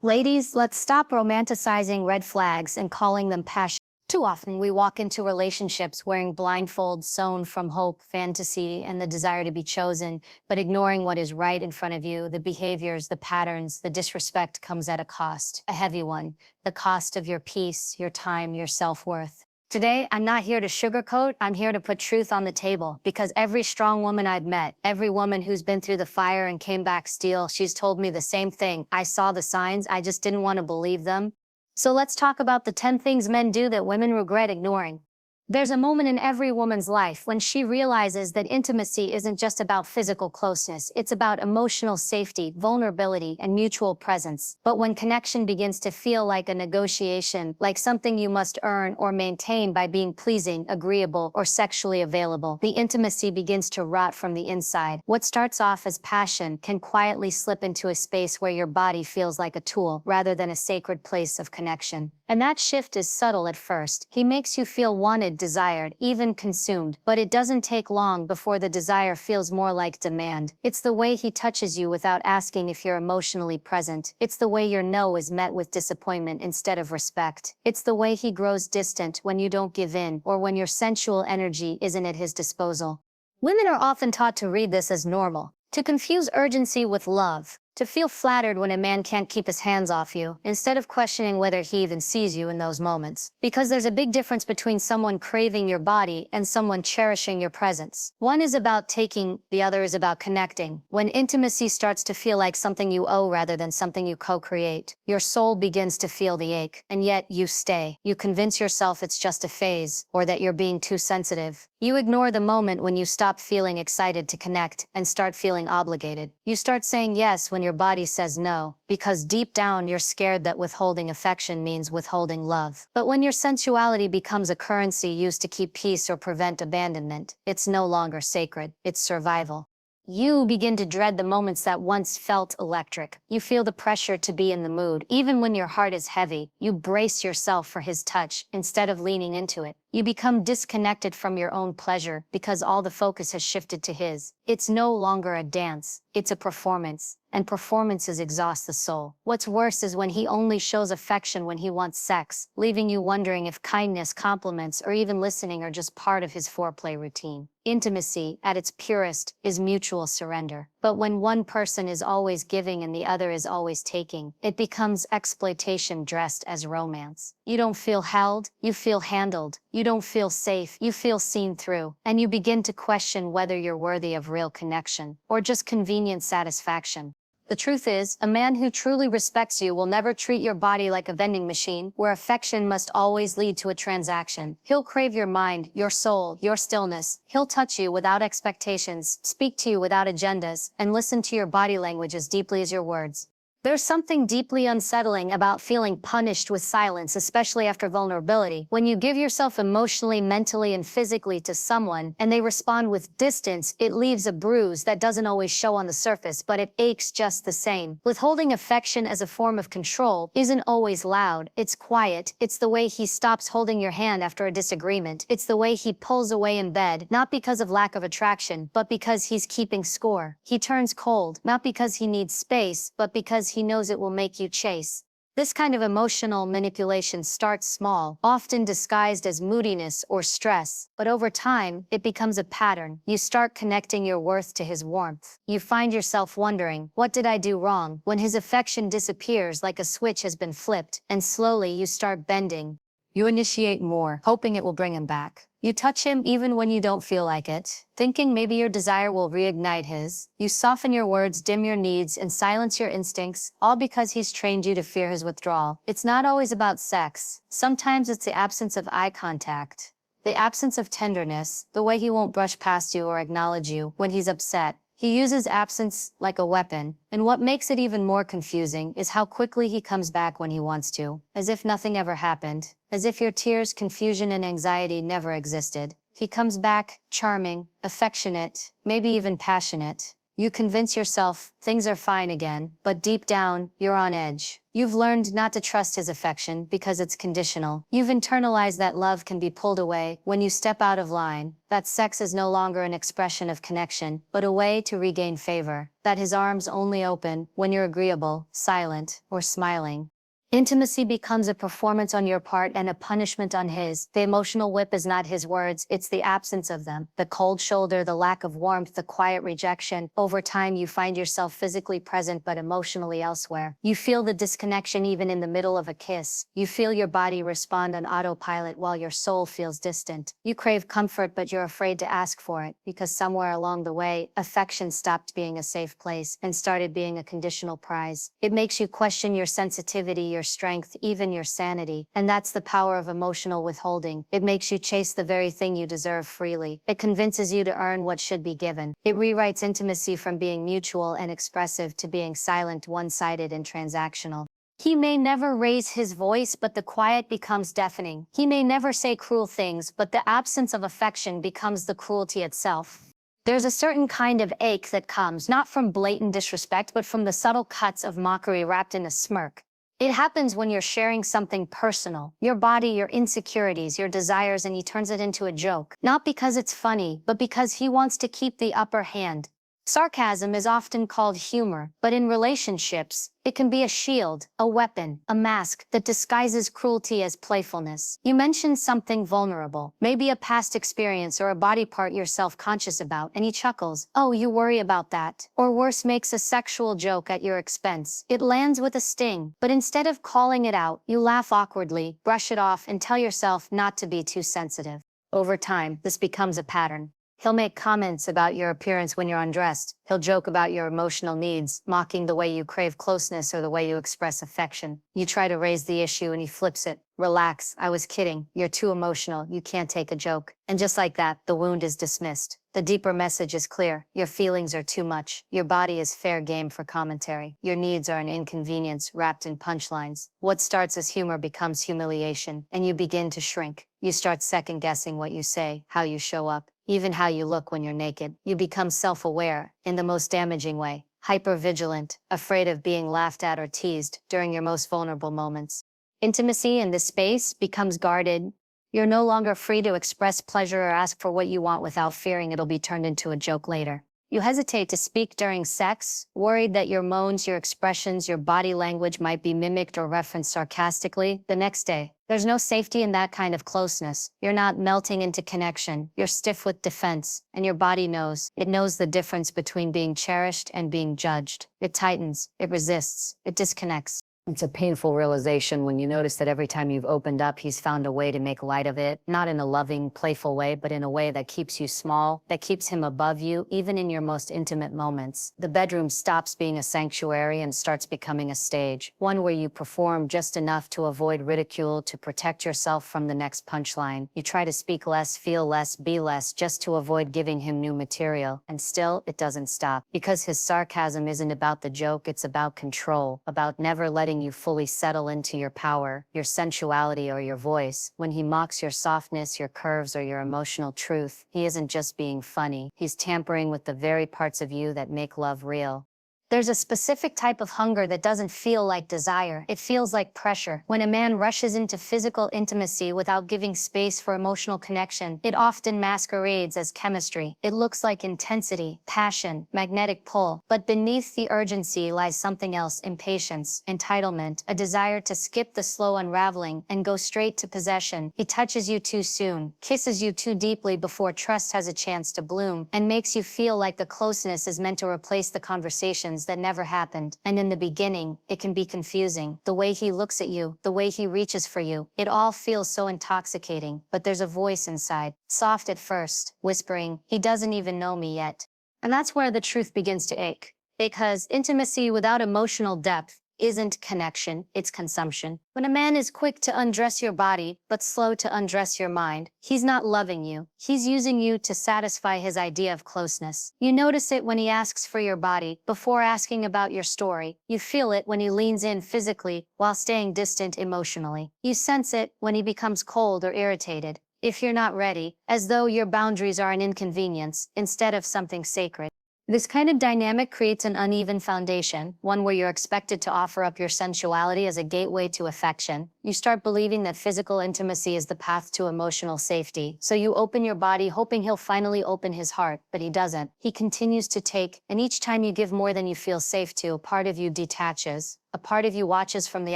Ladies, let's stop romanticizing red flags and calling them passion. Too often, we walk into relationships wearing blindfolds sewn from hope, fantasy, and the desire to be chosen, but ignoring what is right in front of you. The behaviors, the patterns, the disrespect comes at a cost, a heavy one, the cost of your peace, your time, your self-worth. Today, I'm not here to sugarcoat, I'm here to put truth on the table, because every strong woman I've met, every woman who's been through the fire and came back steel, she's told me the same thing. I saw the signs, I just didn't want to believe them. So let's talk about the 10 things men do that women regret ignoring. There's a moment in every woman's life when she realizes that intimacy isn't just about physical closeness, it's about emotional safety, vulnerability, and mutual presence. But when connection begins to feel like a negotiation, like something you must earn or maintain by being pleasing, agreeable, or sexually available, the intimacy begins to rot from the inside. What starts off as passion can quietly slip into a space where your body feels like a tool rather than a sacred place of connection. And that shift is subtle at first. He makes you feel wanted, desired, even consumed, but it doesn't take long before the desire feels more like demand. It's the way he touches you without asking if you're emotionally present. It's the way your no is met with disappointment instead of respect. It's the way he grows distant when you don't give in, or when your sensual energy isn't at his disposal. Women are often taught to read this as normal, to confuse urgency with love, to feel flattered when a man can't keep his hands off you, instead of questioning whether he even sees you in those moments. Because there's a big difference between someone craving your body and someone cherishing your presence. One is about taking, the other is about connecting. When intimacy starts to feel like something you owe rather than something you co-create, your soul begins to feel the ache, and yet you stay. You convince yourself it's just a phase, or that you're being too sensitive. You ignore the moment when you stop feeling excited to connect and start feeling obligated. You start saying yes when your body says no, because deep down you're scared that withholding affection means withholding love. But when your sensuality becomes a currency used to keep peace or prevent abandonment, it's no longer sacred, it's survival. You begin to dread the moments that once felt electric. You feel the pressure to be in the mood. Even when your heart is heavy, you brace yourself for his touch instead of leaning into it. You become disconnected from your own pleasure because all the focus has shifted to his. It's no longer a dance, it's a performance, and performances exhaust the soul. What's worse is when he only shows affection when he wants sex, leaving you wondering if kindness, compliments, or even listening are just part of his foreplay routine. Intimacy, at its purest, is mutual surrender. But when one person is always giving and the other is always taking, it becomes exploitation dressed as romance. You don't feel held, you feel handled. You don't feel safe, you feel seen through, and you begin to question whether you're worthy of real connection, or just convenient satisfaction. The truth is, a man who truly respects you will never treat your body like a vending machine, where affection must always lead to a transaction. He'll crave your mind, your soul, your stillness. He'll touch you without expectations, speak to you without agendas, and listen to your body language as deeply as your words. There's something deeply unsettling about feeling punished with silence, especially after vulnerability. When you give yourself emotionally, mentally, and physically to someone, and they respond with distance, it leaves a bruise that doesn't always show on the surface, but it aches just the same. Withholding affection as a form of control isn't always loud. It's quiet. It's the way he stops holding your hand after a disagreement. It's the way he pulls away in bed, not because of lack of attraction, but because he's keeping score. He turns cold, not because he needs space, but because he knows it will make you chase. This kind of emotional manipulation starts small, often disguised as moodiness or stress, but over time, it becomes a pattern. You start connecting your worth to his warmth. You find yourself wondering, what did I do wrong? When his affection disappears like a switch has been flipped, and slowly you start bending. You initiate more, hoping it will bring him back. You touch him even when you don't feel like it, thinking maybe your desire will reignite his. You soften your words, dim your needs, and silence your instincts, all because he's trained you to fear his withdrawal. It's not always about sex. Sometimes it's the absence of eye contact, the absence of tenderness, the way he won't brush past you or acknowledge you when he's upset. He uses absence like a weapon, and what makes it even more confusing is how quickly he comes back when he wants to, as if nothing ever happened, as if your tears, confusion, and anxiety never existed. He comes back, charming, affectionate, maybe even passionate. You convince yourself things are fine again, but deep down, you're on edge. You've learned not to trust his affection because it's conditional. You've internalized that love can be pulled away when you step out of line, that sex is no longer an expression of connection, but a way to regain favor, that his arms only open when you're agreeable, silent, or smiling. Intimacy becomes a performance on your part and a punishment on his. The emotional whip is not his words, it's the absence of them. The cold shoulder, the lack of warmth, the quiet rejection. Over time, you find yourself physically present but emotionally elsewhere. You feel the disconnection even in the middle of a kiss. You feel your body respond on autopilot while your soul feels distant. You crave comfort but you're afraid to ask for it, because somewhere along the way, affection stopped being a safe place and started being a conditional prize. It makes you question your sensitivity, your strength, even your sanity. And that's the power of emotional withholding. It makes you chase the very thing you deserve freely. It convinces you to earn what should be given. It rewrites intimacy from being mutual and expressive to being silent, one-sided, and transactional. He may never raise his voice, but the quiet becomes deafening. He may never say cruel things, but the absence of affection becomes the cruelty itself. There's a certain kind of ache that comes not from blatant disrespect, but from the subtle cuts of mockery wrapped in a smirk. It happens when you're sharing something personal, your body, your insecurities, your desires, and he turns it into a joke. Not because it's funny, but because he wants to keep the upper hand. Sarcasm is often called humor, but in relationships, it can be a shield, a weapon, a mask that disguises cruelty as playfulness. You mention something vulnerable, maybe a past experience or a body part you're self-conscious about, and he chuckles. Oh, you worry about that. Or worse, makes a sexual joke at your expense. It lands with a sting, but instead of calling it out, you laugh awkwardly, brush it off, and tell yourself not to be too sensitive. Over time, this becomes a pattern. He'll make comments about your appearance when you're undressed. He'll joke about your emotional needs, mocking the way you crave closeness or the way you express affection. You try to raise the issue and he flips it. Relax, I was kidding. You're too emotional. You can't take a joke. And just like that, the wound is dismissed. The deeper message is clear. Your feelings are too much. Your body is fair game for commentary. Your needs are an inconvenience wrapped in punchlines. What starts as humor becomes humiliation, and you begin to shrink. You start second-guessing what you say, how you show up, even how you look when you're naked. You become self-aware, in the most damaging way, hyper-vigilant, afraid of being laughed at or teased during your most vulnerable moments. Intimacy in this space becomes guarded. You're no longer free to express pleasure or ask for what you want without fearing it'll be turned into a joke later. You hesitate to speak during sex, worried that your moans, your expressions, your body language might be mimicked or referenced sarcastically the next day. There's no safety in that kind of closeness. You're not melting into connection. You're stiff with defense, and your body knows. It knows the difference between being cherished and being judged. It tightens, it resists, it disconnects. It's a painful realization when you notice that every time you've opened up, he's found a way to make light of it, not in a loving, playful way, but in a way that keeps you small, that keeps him above you, even in your most intimate moments. The bedroom stops being a sanctuary and starts becoming a stage, one where you perform just enough to avoid ridicule, to protect yourself from the next punchline. You try to speak less, feel less, be less, just to avoid giving him new material. And still, it doesn't stop. Because his sarcasm isn't about the joke, it's about control, about never letting you fully settle into your power, your sensuality, or your voice. When he mocks your softness, your curves, or your emotional truth, he isn't just being funny. He's tampering with the very parts of you that make love real. There's a specific type of hunger that doesn't feel like desire. It feels like pressure. When a man rushes into physical intimacy without giving space for emotional connection, it often masquerades as chemistry. It looks like intensity, passion, magnetic pull. But beneath the urgency lies something else: impatience, entitlement, a desire to skip the slow unraveling and go straight to possession. He touches you too soon, kisses you too deeply before trust has a chance to bloom, and makes you feel like the closeness is meant to replace the conversations that never happened. And in the beginning, it can be confusing. The way he looks at you, the way he reaches for you, it all feels so intoxicating. But there's a voice inside, soft at first, whispering, he doesn't even know me yet. And that's where the truth begins to ache. Because intimacy without emotional depth isn't connection, it's consumption. When a man is quick to undress your body, but slow to undress your mind, he's not loving you. He's using you to satisfy his idea of closeness. You notice it when he asks for your body, before asking about your story. You feel it when he leans in physically, while staying distant emotionally. You sense it when he becomes cold or irritated, if you're not ready, as though your boundaries are an inconvenience, instead of something sacred. This kind of dynamic creates an uneven foundation, one where you're expected to offer up your sensuality as a gateway to affection. You start believing that physical intimacy is the path to emotional safety, so you open your body hoping he'll finally open his heart, but he doesn't. He continues to take, and each time you give more than you feel safe to, a part of you detaches. A part of you watches from the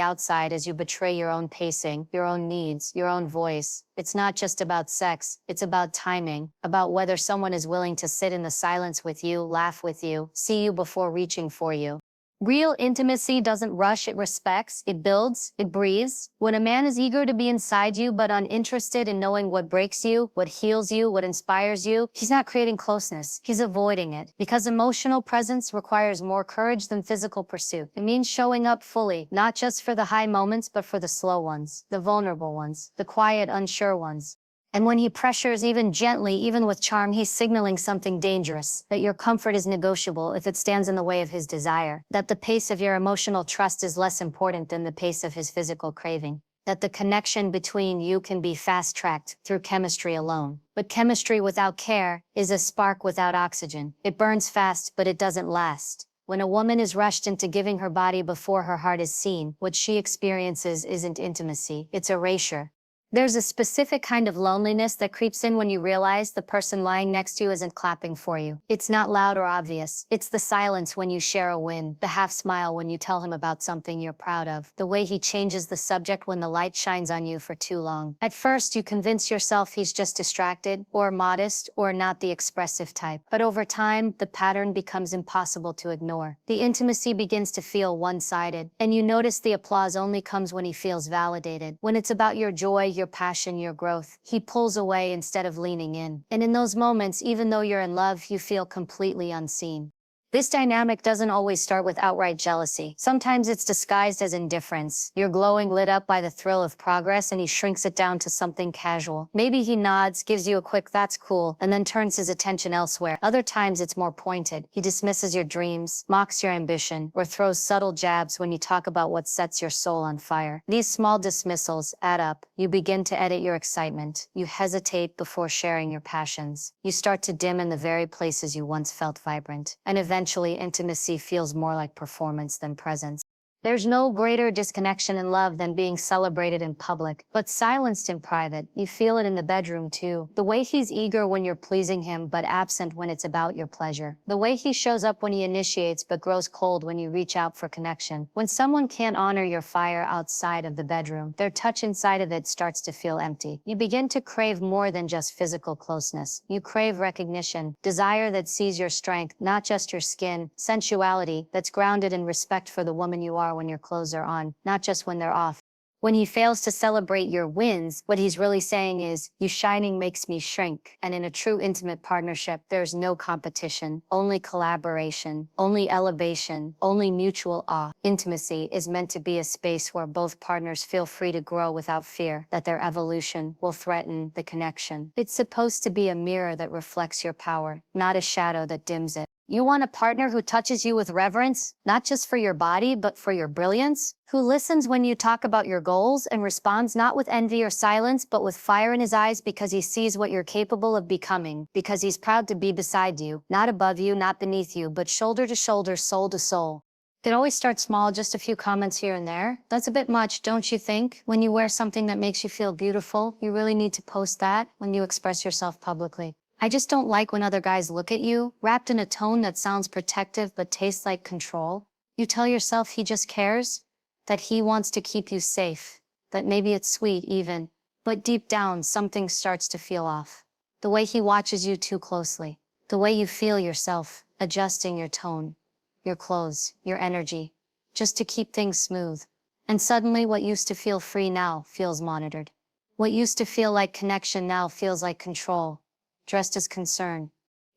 outside as you betray your own pacing, your own needs, your own voice. It's not just about sex, it's about timing, about whether someone is willing to sit in the silence with you, laugh with you, see you before reaching for you. Real intimacy doesn't rush, it respects, it builds, it breathes. When a man is eager to be inside you but uninterested in knowing what breaks you, what heals you, what inspires you, he's not creating closeness, he's avoiding it. Because emotional presence requires more courage than physical pursuit. It means showing up fully, not just for the high moments but for the slow ones, the vulnerable ones, the quiet, unsure ones. And when he pressures even gently, even with charm, he's signaling something dangerous, that your comfort is negotiable if it stands in the way of his desire, that the pace of your emotional trust is less important than the pace of his physical craving, that the connection between you can be fast-tracked through chemistry alone. But chemistry without care is a spark without oxygen. It burns fast, but it doesn't last. When a woman is rushed into giving her body before her heart is seen, what she experiences isn't intimacy, it's erasure. There's a specific kind of loneliness that creeps in when you realize the person lying next to you isn't clapping for you. It's not loud or obvious. It's the silence when you share a win, the half smile when you tell him about something you're proud of, the way he changes the subject when the light shines on you for too long. At first, you convince yourself he's just distracted, or modest, or not the expressive type. But over time, the pattern becomes impossible to ignore. The intimacy begins to feel one-sided, and you notice the applause only comes when he feels validated. When it's about your joy, your passion, your growth, he pulls away instead of leaning in. And in those moments, even though you're in love, you feel completely unseen. This dynamic doesn't always start with outright jealousy. Sometimes it's disguised as indifference. You're glowing, lit up by the thrill of progress, and he shrinks it down to something casual. Maybe he nods, gives you a quick "that's cool," and then turns his attention elsewhere. Other times it's more pointed. He dismisses your dreams, mocks your ambition, or throws subtle jabs when you talk about what sets your soul on fire. These small dismissals add up. You begin to edit your excitement. You hesitate before sharing your passions. You start to dim in the very places you once felt vibrant. And eventually, intimacy feels more like performance than presence. There's no greater disconnection in love than being celebrated in public, but silenced in private. You feel it in the bedroom too. The way he's eager when you're pleasing him, but absent when it's about your pleasure. The way he shows up when he initiates, but grows cold when you reach out for connection. When someone can't honor your fire outside of the bedroom, their touch inside of it starts to feel empty. You begin to crave more than just physical closeness. You crave recognition, desire that sees your strength, not just your skin, sensuality that's grounded in respect for the woman you are when your clothes are on, not just when they're off. When he fails to celebrate your wins, what he's really saying is, "You shining makes me shrink." And in a true intimate partnership, there's no competition, only collaboration, only elevation, only mutual awe. Intimacy is meant to be a space where both partners feel free to grow without fear that their evolution will threaten the connection. It's supposed to be a mirror that reflects your power, not a shadow that dims it. You want a partner who touches you with reverence, not just for your body, but for your brilliance? Who listens when you talk about your goals and responds not with envy or silence, but with fire in his eyes because he sees what you're capable of becoming, because he's proud to be beside you, not above you, not beneath you, but shoulder to shoulder, soul to soul. It always starts small, just a few comments here and there. That's a bit much, don't you think? When you wear something that makes you feel beautiful, you really need to post that when you express yourself publicly. I just don't like when other guys look at you, wrapped in a tone that sounds protective but tastes like control. You tell yourself he just cares, that he wants to keep you safe, that maybe it's sweet even, but deep down something starts to feel off. The way he watches you too closely, the way you feel yourself, adjusting your tone, your clothes, your energy, just to keep things smooth. And suddenly what used to feel free now feels monitored. What used to feel like connection now feels like control, dressed as concern.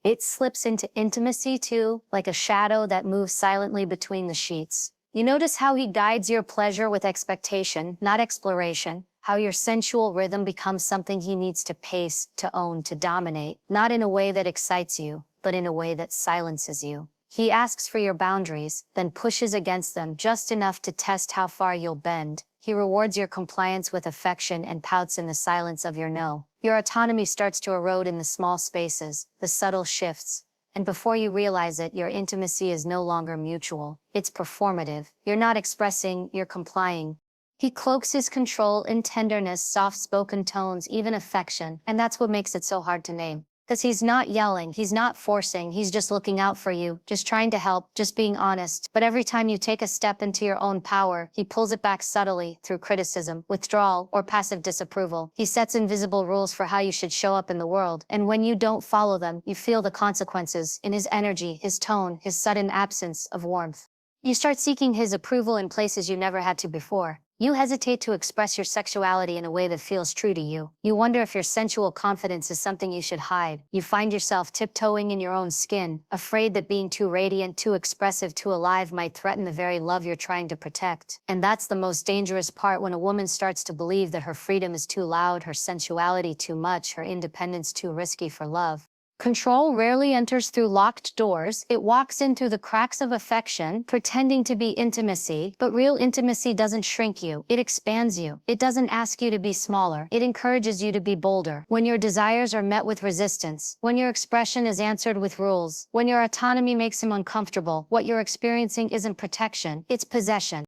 It slips into intimacy too, like a shadow that moves silently between the sheets. You notice how he guides your pleasure with expectation, not exploration, how your sensual rhythm becomes something he needs to pace, to own, to dominate, not in a way that excites you, but in a way that silences you. He asks for your boundaries, then pushes against them just enough to test how far you'll bend. He rewards your compliance with affection and pouts in the silence of your no. Your autonomy starts to erode in the small spaces, the subtle shifts, And before you realize it, your intimacy is no longer mutual. It's performative. You're not expressing, you're complying. He cloaks his control in tenderness, soft-spoken tones, even affection, and that's what makes it so hard to name. Because he's not yelling, he's not forcing, he's just looking out for you, just trying to help, just being honest. But every time you take a step into your own power, he pulls it back subtly through criticism, withdrawal, or passive disapproval. He sets invisible rules for how you should show up in the world, and when you don't follow them, you feel the consequences in his energy, his tone, his sudden absence of warmth. You start seeking his approval in places you never had to before. You hesitate to express your sexuality in a way that feels true to you. You wonder if your sensual confidence is something you should hide. You find yourself tiptoeing in your own skin, afraid that being too radiant, too expressive, too alive might threaten the very love you're trying to protect. And that's the most dangerous part, when a woman starts to believe that her freedom is too loud, her sensuality too much, her independence too risky for love. Control rarely enters through locked doors. It walks in through the cracks of affection, pretending to be intimacy. But real intimacy doesn't shrink you. It expands you. It doesn't ask you to be smaller. It encourages you to be bolder. When your desires are met with resistance, when your expression is answered with rules, when your autonomy makes him uncomfortable, what you're experiencing isn't protection, it's possession.